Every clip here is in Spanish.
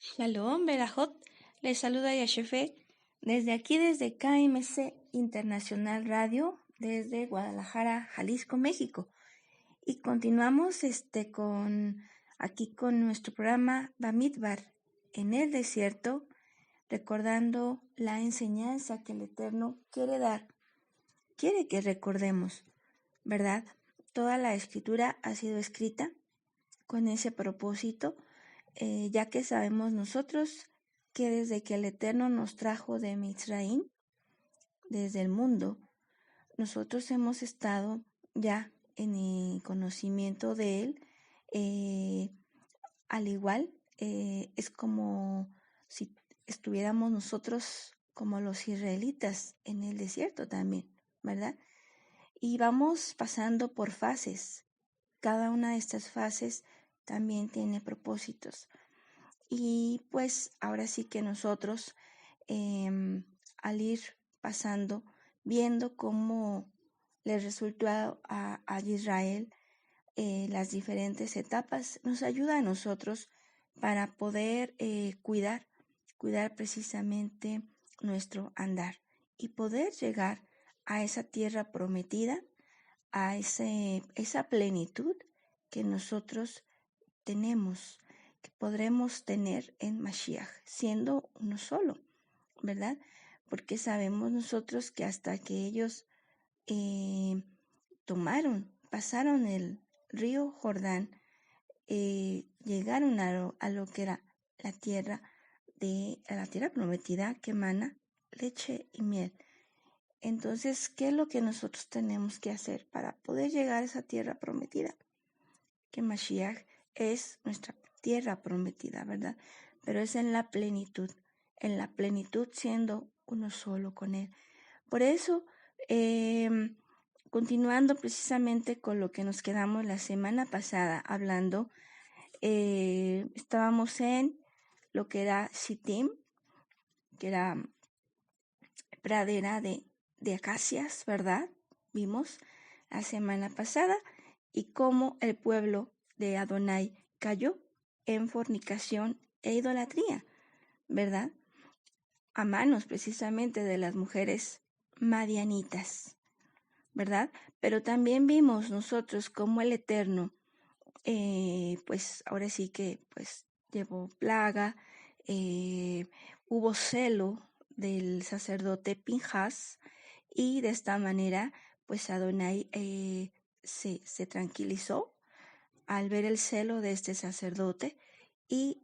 Shalom, Berajot. Les saluda Yashefe desde KMC Internacional Radio, desde Guadalajara, Jalisco, México. Y continuamos aquí con nuestro programa Bamidbar en el desierto, recordando la enseñanza que el Eterno quiere dar. Quiere que recordemos, ¿verdad? Toda la escritura ha sido escrita con ese propósito, ya que sabemos nosotros que desde que el Eterno nos trajo de Mitzraim, desde el mundo, nosotros hemos estado ya en el conocimiento de Él, al igual, es como si estuviéramos nosotros como los israelitas en el desierto también, ¿verdad? Y vamos pasando por fases. Cada una de estas fases también tiene propósitos. Y pues ahora sí que nosotros, al ir pasando, viendo cómo le resultó a Israel las diferentes etapas, nos ayuda a nosotros para poder cuidar precisamente nuestro andar y poder llegar a esa tierra prometida, a esa plenitud que nosotros tenemos, que podremos tener en Mashiach, siendo uno solo, ¿verdad? Porque sabemos nosotros que hasta que ellos pasaron el río Jordán, llegaron a lo que era la tierra prometida que emana leche y miel. Entonces, ¿qué es lo que nosotros tenemos que hacer para poder llegar a esa tierra prometida? Que Mashiach es nuestra tierra prometida, ¿verdad? Pero es en la plenitud siendo uno solo con Él. Por eso, continuando precisamente con lo que nos quedamos la semana pasada hablando, estábamos en lo que era Shittim, que era pradera de acacias, ¿verdad? Vimos la semana pasada y cómo el pueblo de Adonai cayó en fornicación e idolatría, ¿verdad? A manos precisamente de las mujeres madianitas, ¿verdad? Pero también vimos nosotros cómo el Eterno, pues ahora sí que pues llevó plaga, hubo celo del sacerdote Pinjas, y de esta manera pues Adonai se tranquilizó al ver el celo de este sacerdote y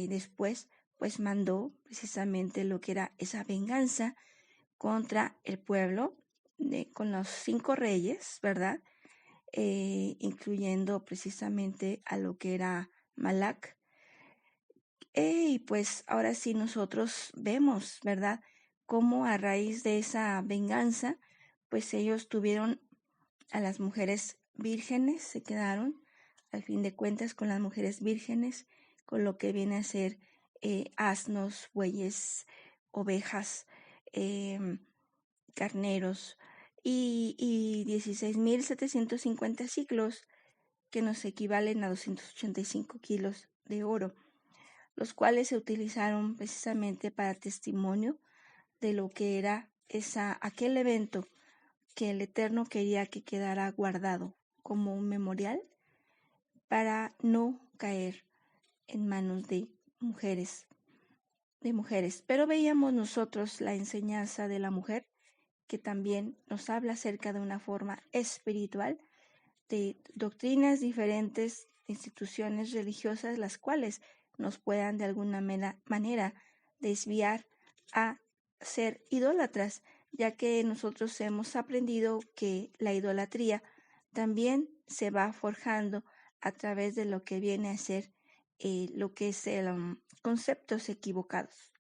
después pues mandó precisamente lo que era esa venganza contra el pueblo con los 5 reyes, ¿verdad? Incluyendo precisamente a lo que era Malac. Y pues ahora sí nosotros vemos, ¿verdad?, cómo a raíz de esa venganza, pues ellos tuvieron a las mujeres vírgenes, se quedaron al fin de cuentas con las mujeres vírgenes, con lo que viene a ser asnos, bueyes, ovejas, carneros y 16,750 ciclos, que nos equivalen a 285 kilos de oro, los cuales se utilizaron precisamente para testimonio de lo que era aquel evento que el Eterno quería que quedara guardado como un memorial para no caer en manos de mujeres. Pero veíamos nosotros la enseñanza de la mujer, que también nos habla acerca de una forma espiritual, de doctrinas diferentes, instituciones religiosas, las cuales nos puedan de alguna manera desviar a ser idólatras, ya que nosotros hemos aprendido que la idolatría también se va forjando a través de lo que viene a ser lo que es conceptos equivocados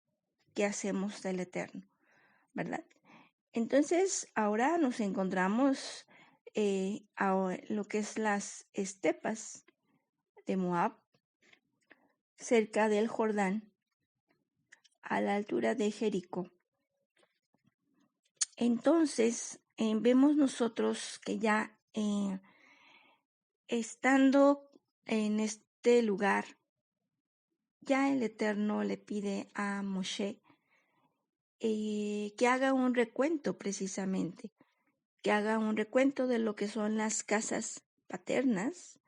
que hacemos del Eterno, ¿verdad? Entonces, ahora nos encontramos lo que es las estepas de Moab, cerca del Jordán, a la altura de Jericó. Entonces, vemos nosotros que ya estando en este lugar ya el Eterno le pide a Moshe que haga un recuento precisamente, que haga un recuento de lo que son las casas paternas,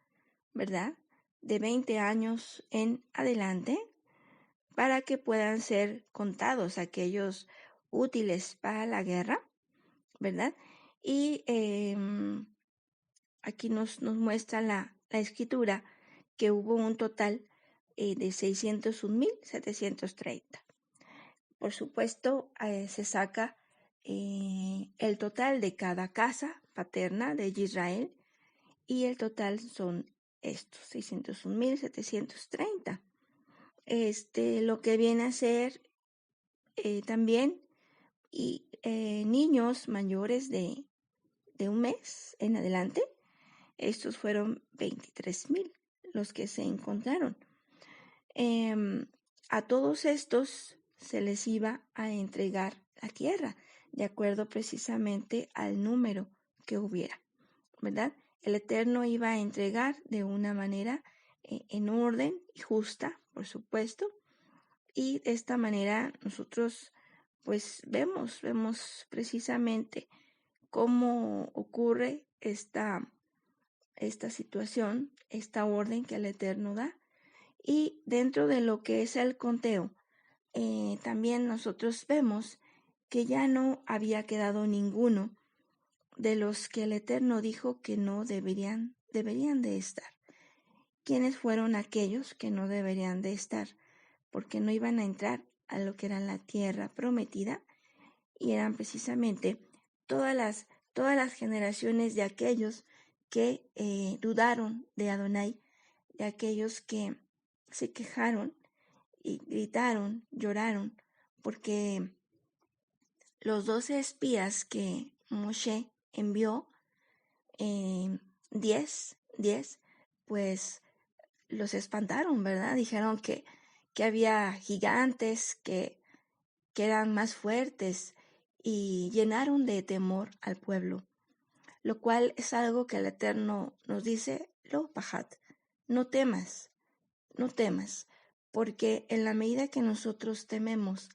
¿verdad? De 20 años en adelante, para que puedan ser contados aquellos útiles para la guerra, ¿verdad? Y aquí nos muestra la escritura que hubo un total de 601,730. Por supuesto, se saca el total de cada casa paterna de Israel y el total son estos, 601,730. Lo que viene a ser también niños mayores de un mes en adelante, estos fueron 23,000 los que se encontraron. A todos estos se les iba a entregar la tierra, de acuerdo precisamente al número que hubiera, ¿verdad? El Eterno iba a entregar de una manera en orden y justa, por supuesto, y de esta manera nosotros pues vemos precisamente cómo ocurre esta situación, esta orden que el Eterno da. Y dentro de lo que es el conteo, también nosotros vemos que ya no había quedado ninguno de los que el Eterno dijo que no deberían de estar. ¿Quiénes fueron aquellos que no deberían de estar? Porque no iban a entrar a lo que era la tierra prometida, y eran precisamente todas las generaciones de aquellos que dudaron de Adonai, de aquellos que se quejaron y gritaron, lloraron, porque los 12 espías que Moshe envió, 10, pues los espantaron, ¿verdad? Dijeron que había gigantes que eran más fuertes y llenaron de temor al pueblo, lo cual es algo que el Eterno nos dice, lo pahat, no temas, porque en la medida que nosotros tememos,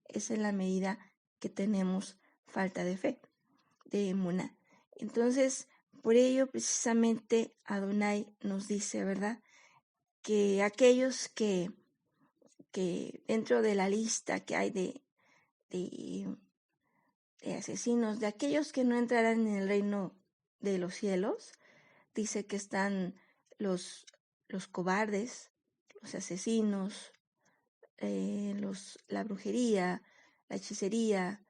es en la medida que tenemos falta de fe, de emuná. Entonces, por ello precisamente Adonai nos dice, ¿verdad?, que aquellos que dentro de la lista que hay de asesinos, de aquellos que no entrarán en el reino de los cielos, dice que están los cobardes, los asesinos, la brujería, la hechicería,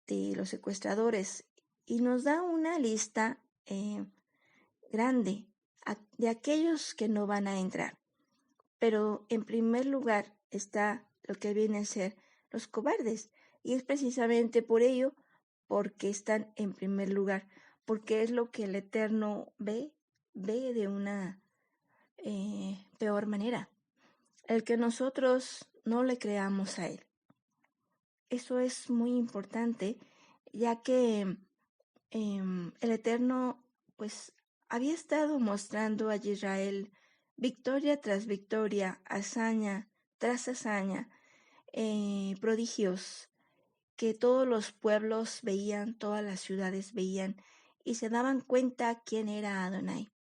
los secuestradores, y nos da una lista grande de aquellos que no van a entrar. Pero en primer lugar está lo que viene a ser los cobardes, y es precisamente por ello, porque están en primer lugar, porque es lo que el Eterno ve de una peor manera, el que nosotros no le creamos a él. Eso es muy importante, ya que el Eterno pues había estado mostrando a Israel victoria tras victoria, hazaña tras hazaña, prodigios que todos los pueblos veían, todas las ciudades veían y se daban cuenta quién era Adonai.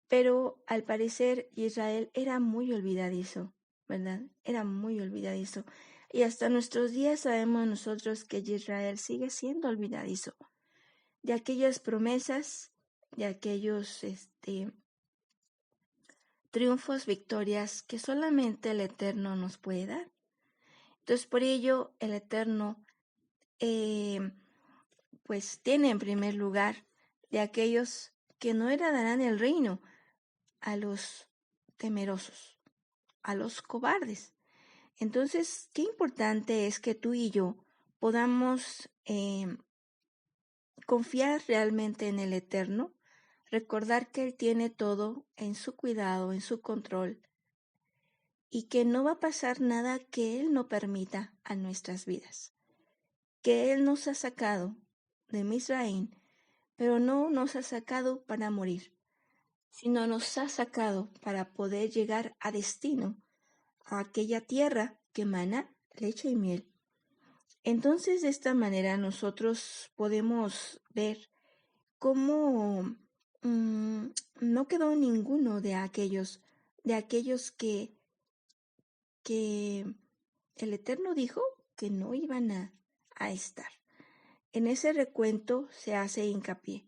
Pero al parecer Israel era muy olvidadizo, ¿verdad? Era muy olvidadizo. Y hasta nuestros días sabemos nosotros que Israel sigue siendo olvidadizo de aquellas promesas, de aquellos triunfos, victorias que solamente el Eterno nos puede dar. Entonces, por ello, el Eterno pues tiene en primer lugar de aquellos que no heredarán el reino a los temerosos, a los cobardes. Entonces, qué importante es que tú y yo podamos confiar realmente en el Eterno, recordar que Él tiene todo en su cuidado, en su control, y que no va a pasar nada que Él no permita a nuestras vidas. Que Él nos ha sacado de Misraín, pero no nos ha sacado para morir. sino nos ha sacado para poder llegar a destino, a aquella tierra que emana leche y miel. Entonces, de esta manera nosotros podemos ver cómo no quedó ninguno de aquellos que el Eterno dijo que no iban a estar. En ese recuento se hace hincapié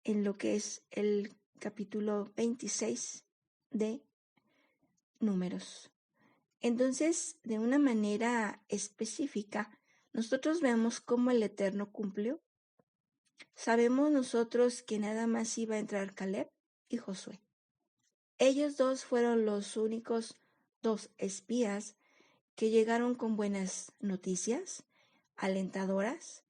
en lo que es el capítulo 26 de Números. Entonces, de una manera específica, nosotros vemos cómo el Eterno cumplió. Sabemos nosotros que nada más iba a entrar Caleb y Josué. Ellos dos fueron los únicos dos espías que llegaron con buenas noticias, alentadoras,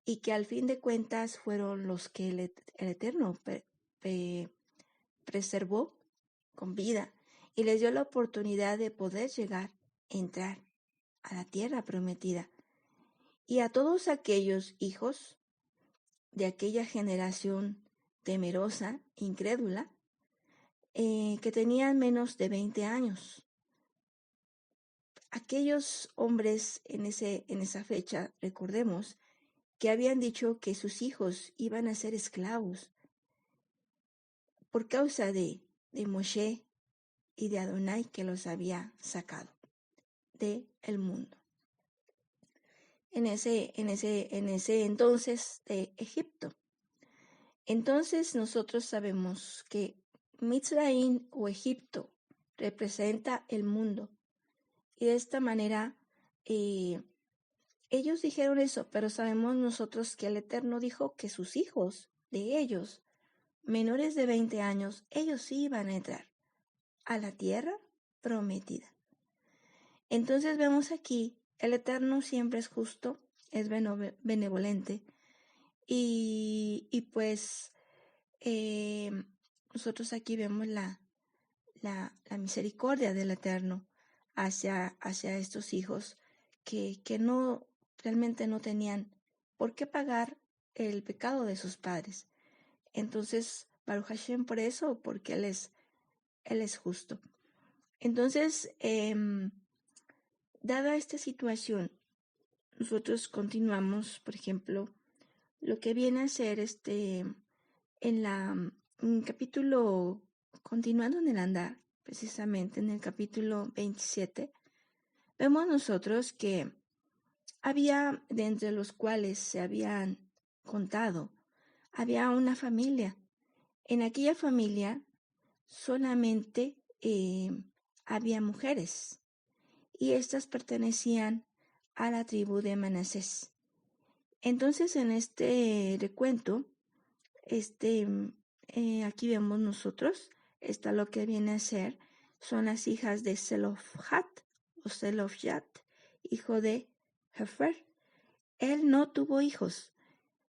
y que al fin de cuentas fueron los que el Eterno preservó con vida y les dio la oportunidad de poder llegar, entrar a la tierra prometida. Y a todos aquellos hijos de aquella generación temerosa, incrédula, que tenían menos de 20 años. Aquellos hombres en esa fecha, recordemos, que habían dicho que sus hijos iban a ser esclavos por causa de Moshe y de Adonai que los había sacado del mundo. En ese entonces de Egipto. Entonces nosotros sabemos que Mitzrayim o Egipto representa el mundo. Y de esta manera ellos dijeron eso, pero sabemos nosotros que el Eterno dijo que sus hijos de ellos, menores de 20 años, ellos sí iban a entrar a la tierra prometida. Entonces vemos aquí, el Eterno siempre es justo, es benevolente, y pues nosotros aquí vemos la misericordia del Eterno hacia estos hijos que no realmente no tenían por qué pagar el pecado de sus padres. Entonces, Baruch Hashem por eso, porque Él es justo. Entonces, dada esta situación, nosotros continuamos, por ejemplo, lo que viene a ser en el capítulo, continuando en el andar, precisamente en el capítulo 27, vemos nosotros que había, de entre los cuales se habían contado, había una familia. En aquella familia solamente había mujeres y estas pertenecían a la tribu de Manasés. Entonces, en este recuento, aquí vemos nosotros, está lo que viene a ser, son las hijas de Zelofhat o Zelofyat, hijo de Hefer. Él no tuvo hijos.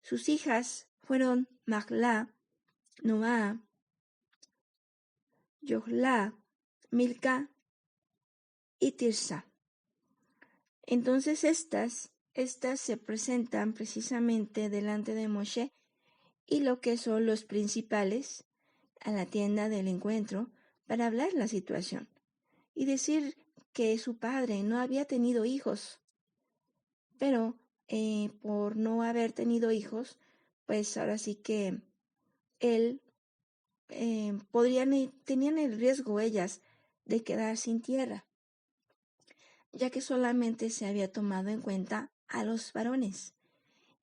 Sus hijas fueron Mahla, Noah, Yohla, Milca y Tirsa. Entonces estas se presentan precisamente delante de Moshe y lo que son los principales a la tienda del encuentro para hablar la situación y decir que su padre no había tenido hijos, pero por no haber tenido hijos, pues ahora sí que él tenían el riesgo ellas de quedar sin tierra, ya que solamente se había tomado en cuenta a los varones.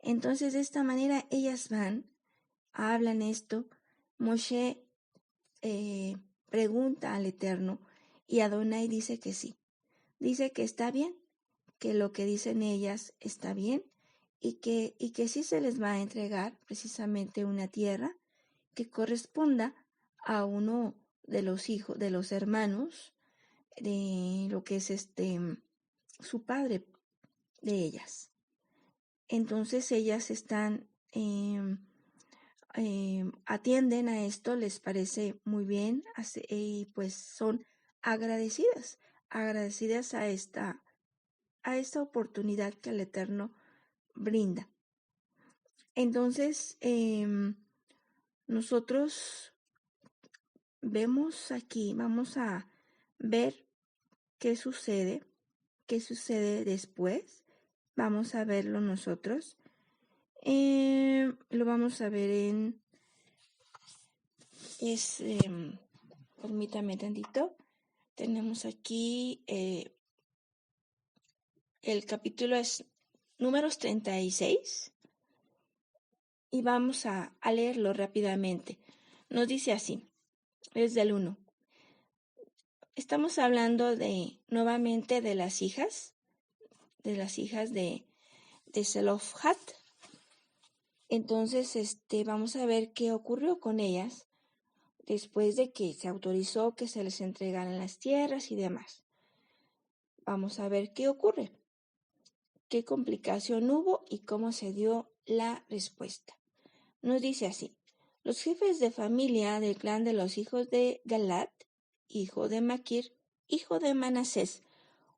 Entonces de esta manera ellas van, hablan esto, Moshe pregunta al Eterno y Adonai dice que sí, dice que está bien, que lo que dicen ellas está bien y que sí se les va a entregar precisamente una tierra que corresponda a uno de los hijos, de los hermanos, de lo que es su padre de ellas. Entonces ellas están, atienden a esto, les parece muy bien, y pues son agradecidas a esta oportunidad que el Eterno brinda. Entonces, nosotros vemos aquí, vamos a ver qué sucede después. Vamos a verlo nosotros. Lo vamos a ver permítame tantito. Tenemos aquí, el capítulo es números 36 y vamos a leerlo rápidamente. Nos dice así, desde el 1. Estamos hablando nuevamente de las hijas de Zelofhad. Entonces, vamos a ver qué ocurrió con ellas después de que se autorizó que se les entregaran las tierras y demás. Vamos a ver qué ocurre, qué complicación hubo y cómo se dio la respuesta. Nos dice así, los jefes de familia del clan de los hijos de Galat, hijo de Maquir, hijo de Manasés,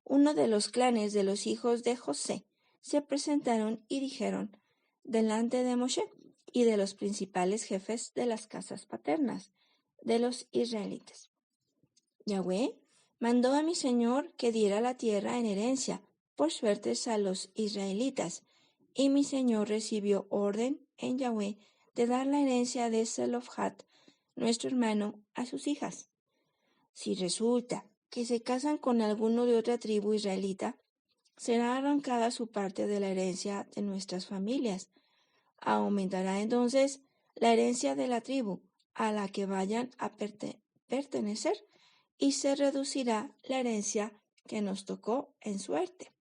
uno de los clanes de los hijos de José, se presentaron y dijeron delante de Moshe y de los principales jefes de las casas paternas de los israelitas. Yahweh mandó a mi señor que diera la tierra en herencia por suertes a los israelitas, y mi señor recibió orden en Yahweh de dar la herencia de Zelofhad, nuestro hermano, a sus hijas. Si resulta que se casan con alguno de otra tribu israelita, será arrancada su parte de la herencia de nuestras familias. Aumentará entonces la herencia de la tribu a la que vayan a pertenecer y se reducirá la herencia que nos tocó en suerte.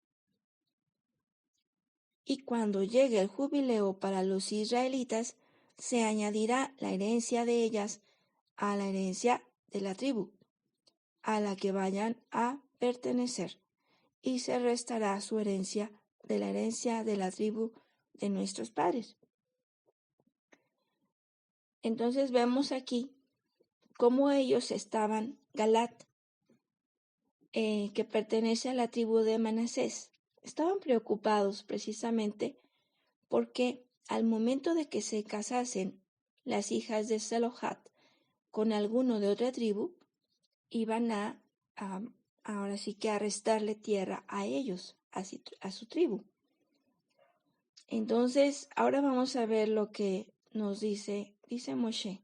Y cuando llegue el jubileo para los israelitas, se añadirá la herencia de ellas a la herencia de la tribu a la que vayan a pertenecer, y se restará su herencia de la herencia de la tribu de nuestros padres. Entonces vemos aquí cómo ellos estaban, Galat, que pertenece a la tribu de Manasés, estaban preocupados precisamente porque al momento de que se casasen las hijas de Zelofhad con alguno de otra tribu, iban ahora sí que a restarle tierra a ellos, a su tribu. Entonces, ahora vamos a ver lo que nos dice Moshe.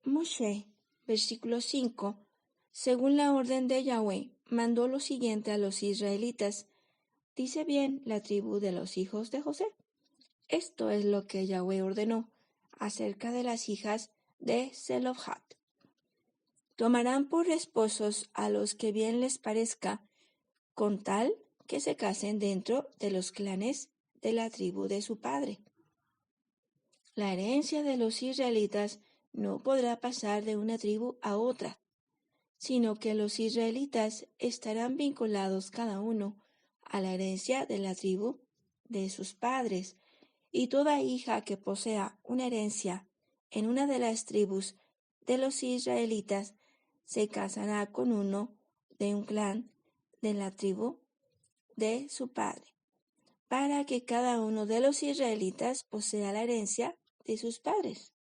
Moshe, versículo 5, según la orden de Yahweh, mandó lo siguiente a los israelitas. Dice bien la tribu de los hijos de José. Esto es lo que Yahweh ordenó acerca de las hijas de Zelofhad. Tomarán por esposos a los que bien les parezca, con tal que se casen dentro de los clanes de la tribu de su padre. La herencia de los israelitas no podrá pasar de una tribu a otra, sino que los israelitas estarán vinculados cada uno a la herencia de la tribu de sus padres, y toda hija que posea una herencia en una de las tribus de los israelitas se casará con uno de un clan de la tribu de su padre, para que cada uno de los israelitas posea la herencia de sus padres,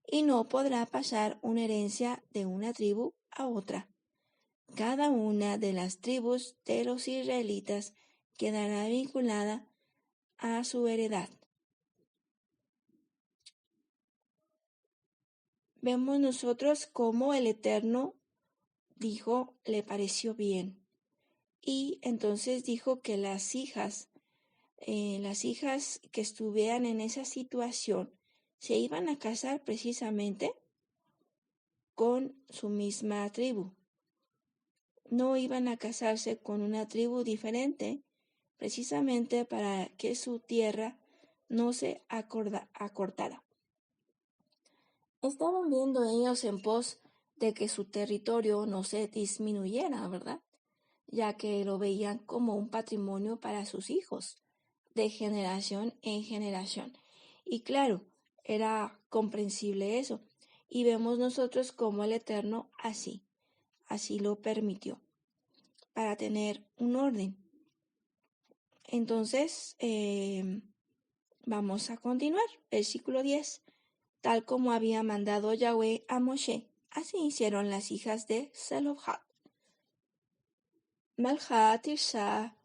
y no podrá pasar una herencia de una tribu a otra. Cada una de las tribus de los israelitas quedará vinculada a su heredad. Vemos nosotros cómo el Eterno dijo, le pareció bien. Y entonces dijo que las hijas que estuvieran en esa situación se iban a casar precisamente con su misma tribu. No iban a casarse con una tribu diferente, precisamente para que su tierra no se acortara. Estaban viendo ellos en pos de que su territorio no se disminuyera, ¿verdad? Ya que lo veían como un patrimonio para sus hijos, de generación en generación. Y claro, era comprensible eso. Y vemos nosotros cómo el Eterno así lo permitió, para tener un orden. Entonces, vamos a continuar. Versículo 10. tal como había mandado Yahweh a Moshe. Así hicieron las hijas de Zelofhad. Malha, Tirsha,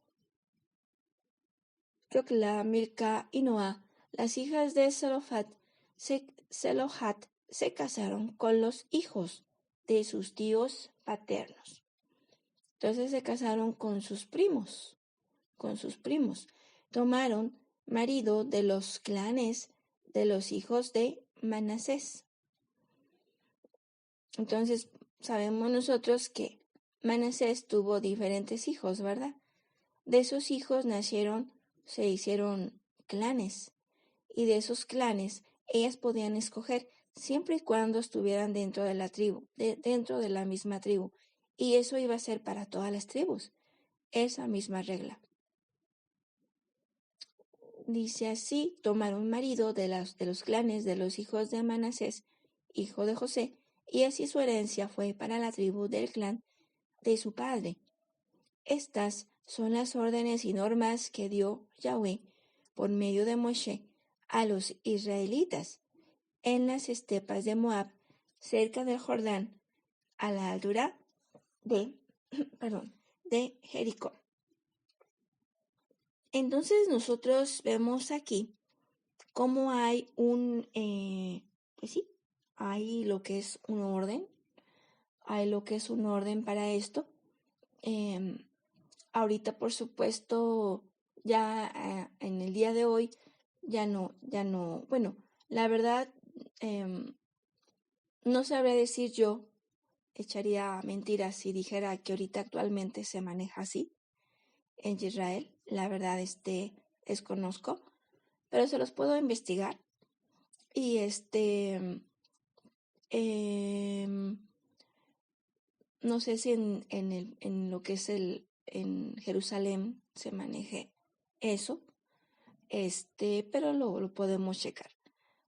Yokla, Milca y Noa, las hijas de Zelofhad, se casaron con los hijos de sus tíos paternos. Entonces se casaron con sus primos. Tomaron marido de los clanes de los hijos de Manasés. Entonces sabemos nosotros que Manasés tuvo diferentes hijos, ¿verdad? De esos hijos se hicieron clanes, y de esos clanes ellas podían escoger siempre y cuando estuvieran dentro de la tribu, dentro de la misma tribu, y eso iba a ser para todas las tribus, esa misma regla. Dice así: tomaron marido de los clanes de los hijos de Manasés, hijo de José, y así su herencia fue para la tribu del clan de su padre. Estas son las órdenes y normas que dio Yahweh por medio de Moshe a los israelitas en las estepas de Moab, cerca del Jordán, a la altura de Jericó. Entonces nosotros vemos aquí cómo hay hay lo que es un orden, para esto. Ahorita, por supuesto, ya en el día de hoy, bueno, la verdad, no sabría decir yo, echaría mentiras si dijera que ahorita actualmente se maneja así en Israel. La verdad, desconozco, pero se los puedo investigar. Y no sé si en lo que es en Jerusalén se maneje eso, pero lo podemos checar.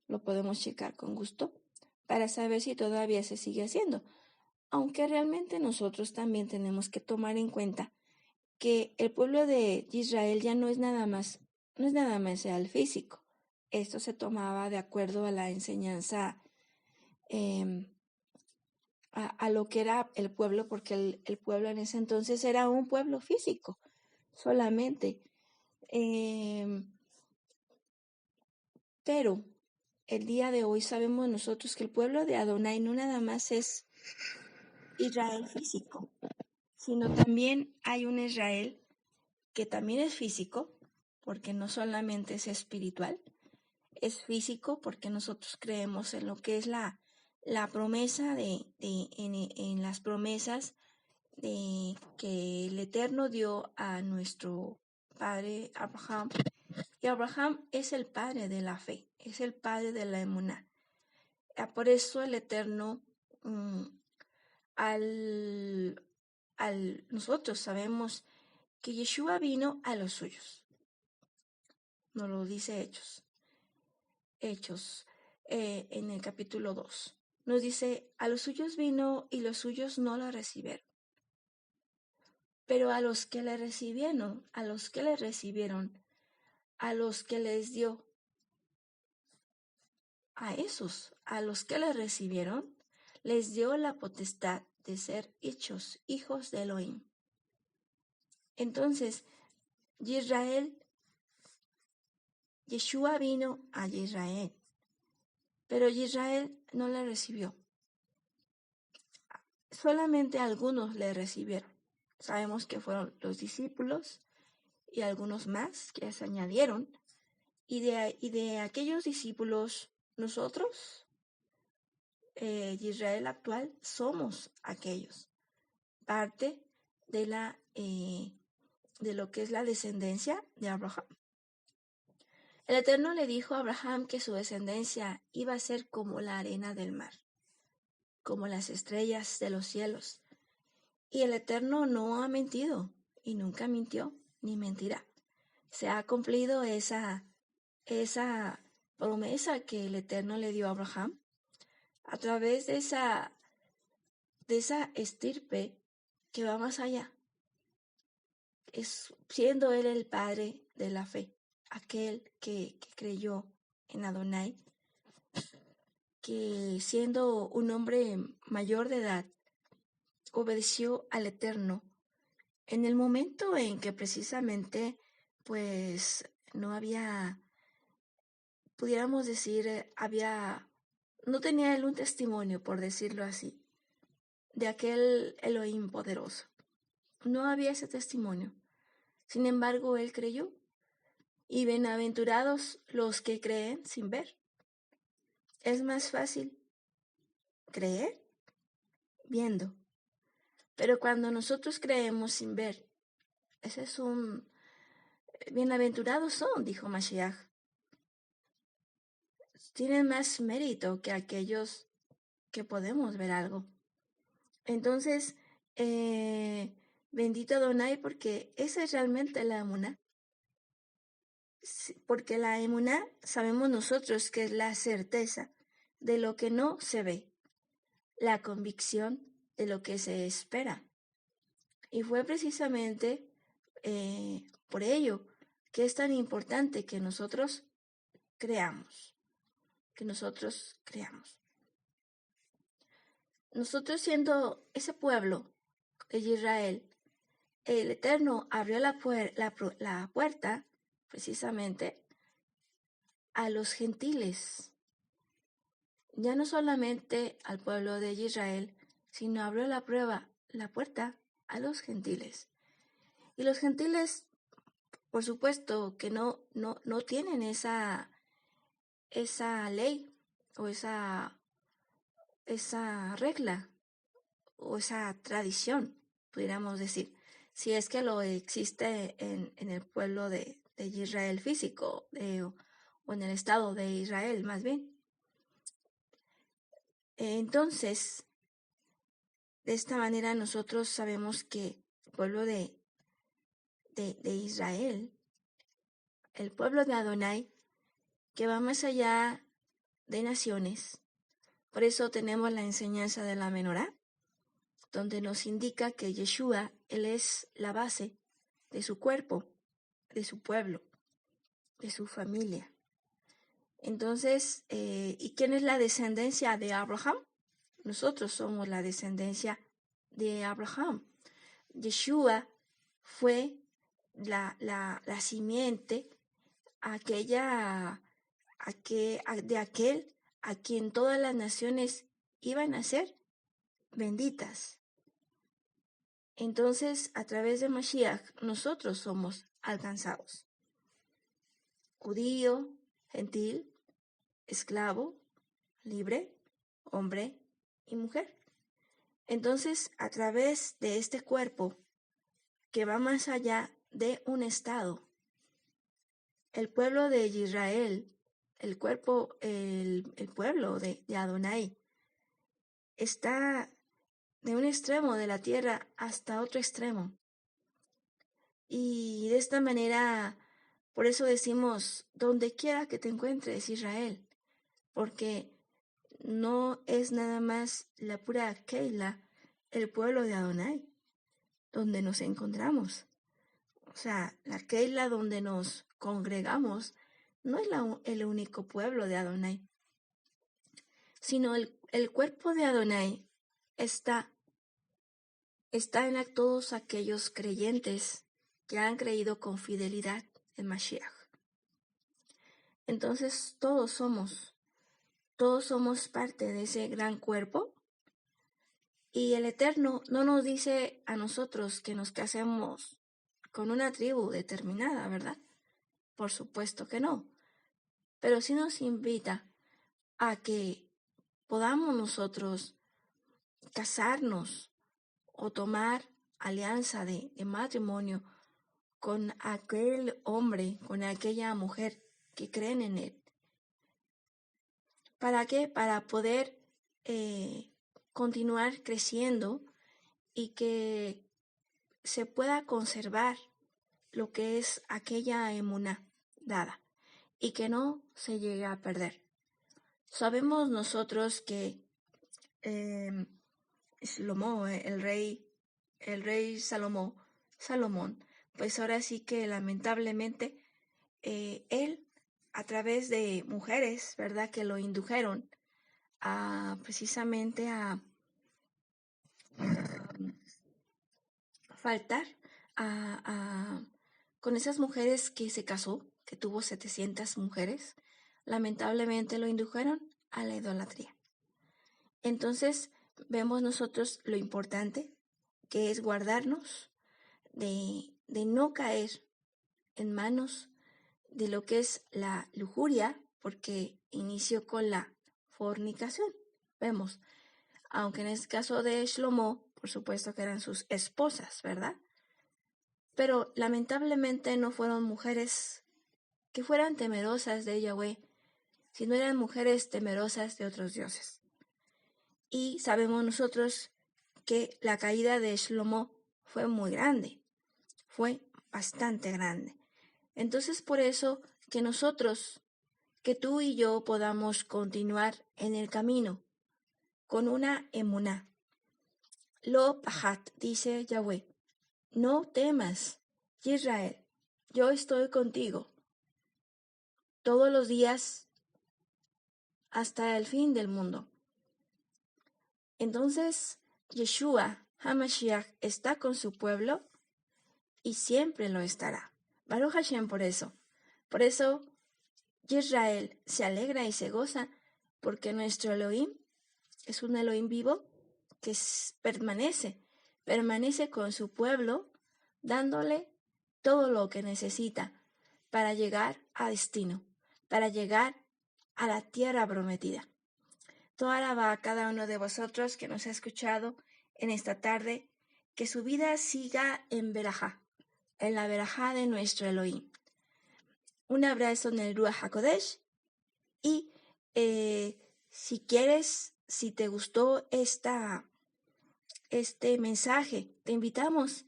Lo podemos checar con gusto para saber si todavía se sigue haciendo. Aunque realmente nosotros también tenemos que tomar en cuenta que el pueblo de Israel ya no es nada más el físico. Esto se tomaba de acuerdo a la enseñanza, a lo que era el pueblo, porque el pueblo en ese entonces era un pueblo físico solamente. Pero el día de hoy sabemos nosotros que el pueblo de Adonai no nada más es Israel físico, sino también hay un Israel que también es físico, porque no solamente es espiritual, es físico, porque nosotros creemos en lo que es la promesa en las promesas que el Eterno dio a nuestro padre Abraham. Y Abraham es el padre de la fe, es el padre de la emuná. Por eso el Eterno, nosotros sabemos que Yeshua vino a los suyos. Nos lo dice Hechos, en el capítulo 2. Nos dice: a los suyos vino y los suyos no lo recibieron. Pero a los que le recibieron, a los que les dio, a los que le recibieron, les dio la potestad de ser hechos hijos de Elohim. Entonces, Yeshua vino a Israel, pero Israel no le recibió. Solamente algunos le recibieron. Sabemos que fueron los discípulos y algunos más que se añadieron. Y de aquellos discípulos, nosotros, Israel actual, somos aquellos, parte de lo que es la descendencia de Abraham. El Eterno le dijo a Abraham que su descendencia iba a ser como la arena del mar, como las estrellas de los cielos. Y el Eterno no ha mentido, y nunca mintió, ni mentirá. Se ha cumplido esa promesa que el Eterno le dio a Abraham a través de esa estirpe que va más allá, siendo él el padre de la fe, aquel que creyó en Adonai, que siendo un hombre mayor de edad, obedeció al Eterno en el momento en que precisamente, pues, no había, pudiéramos decir, no tenía él un testimonio, por decirlo así, de aquel Elohim poderoso. No había ese testimonio. Sin embargo, él creyó. Y bienaventurados los que creen sin ver. Es más fácil creer viendo. Pero cuando nosotros creemos sin ver, ese es un... Bienaventurados son, dijo Mashiach. Tienen más mérito que aquellos que podemos ver algo. Entonces, bendito Adonai, porque esa es realmente la emuná. Porque la emuná sabemos nosotros que es la certeza de lo que no se ve, la convicción de lo que se espera. Y fue precisamente por ello que es tan importante que nosotros creamos, Nosotros siendo ese pueblo de Israel, el Eterno abrió la puerta precisamente a los gentiles, ya no solamente al pueblo de Israel, sino abrió la puerta a los gentiles. Y los gentiles, por supuesto, que no tienen esa ley o esa regla o esa tradición, pudiéramos decir, si es que lo existe en el pueblo de Israel físico o en el estado de Israel más bien. Entonces, de esta manera nosotros sabemos que el pueblo de Israel, el pueblo de Adonai, que va más allá de naciones. Por eso tenemos la enseñanza de la menorá, donde nos indica que Yeshua, él es la base de su cuerpo, de su pueblo, de su familia. Entonces, ¿y quién es la descendencia de Abraham? Nosotros somos la descendencia de Abraham. Yeshua fue la simiente, de aquel a quien todas las naciones iban a ser benditas. Entonces, a través de Mashiach, nosotros somos alcanzados. Judío, gentil, esclavo, libre, hombre y mujer. Entonces, a través de este cuerpo que va más allá de un estado, el pueblo de Israel, el pueblo de Adonai, está de un extremo de la tierra hasta otro extremo. Y de esta manera, por eso decimos, donde quiera que te encuentres, Israel, porque no es nada más la pura Keila, el pueblo de Adonai, donde nos encontramos. O sea, la Keila donde nos congregamos no es el único pueblo de Adonai, sino el cuerpo de Adonai está en todos aquellos creyentes que han creído con fidelidad en Mashiach. Entonces todos somos parte de ese gran cuerpo, y el Eterno no nos dice a nosotros que nos casemos con una tribu determinada, ¿verdad? Por supuesto que no, pero sí nos invita a que podamos nosotros casarnos o tomar alianza de matrimonio con aquel hombre, con aquella mujer que creen en él. ¿Para qué? Para poder continuar creciendo y que se pueda conservar lo que es aquella emuná dada y que no se llegue a perder. Sabemos nosotros que el rey Salomón, pues ahora sí que lamentablemente él, a través de mujeres, ¿verdad?, que lo indujeron precisamente a faltar con esas mujeres que se casó, que tuvo 700 mujeres, lamentablemente lo indujeron a la idolatría. Entonces vemos nosotros lo importante que es guardarnos de no caer en manos de lo que es la lujuria, porque inició con la fornicación. Vemos, aunque en este caso de Shlomo, por supuesto que eran sus esposas, ¿verdad? Pero lamentablemente no fueron mujeres que fueran temerosas de Yahweh, sino eran mujeres temerosas de otros dioses. Y sabemos nosotros que la caída de Shlomo fue muy grande, fue bastante grande. Entonces por eso que nosotros, que tú y yo podamos continuar en el camino con una emuná. Lo pahat, dice Yahweh, no temas, Israel, yo estoy contigo todos los días hasta el fin del mundo. Entonces, Yeshua HaMashiach está con su pueblo y siempre lo estará. Baruch Hashem por eso. Por eso, Israel se alegra y se goza porque nuestro Elohim es un Elohim vivo que permanece con su pueblo, dándole todo lo que necesita para llegar a destino, para llegar a la tierra prometida. Toda alaba a cada uno de vosotros que nos ha escuchado en esta tarde, que su vida siga en verajá, en la verajá de nuestro Elohim. Un abrazo en el Ruach HaKodesh y si quieres, si te gustó este mensaje, te invitamos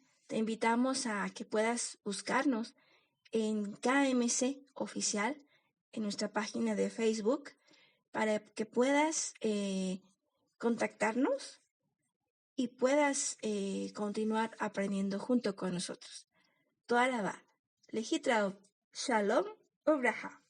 a que puedas buscarnos en KMC Oficial, en nuestra página de Facebook, para que puedas contactarnos y puedas continuar aprendiendo junto con nosotros. Toda la va. Lehitraot. Shalom Ubraja.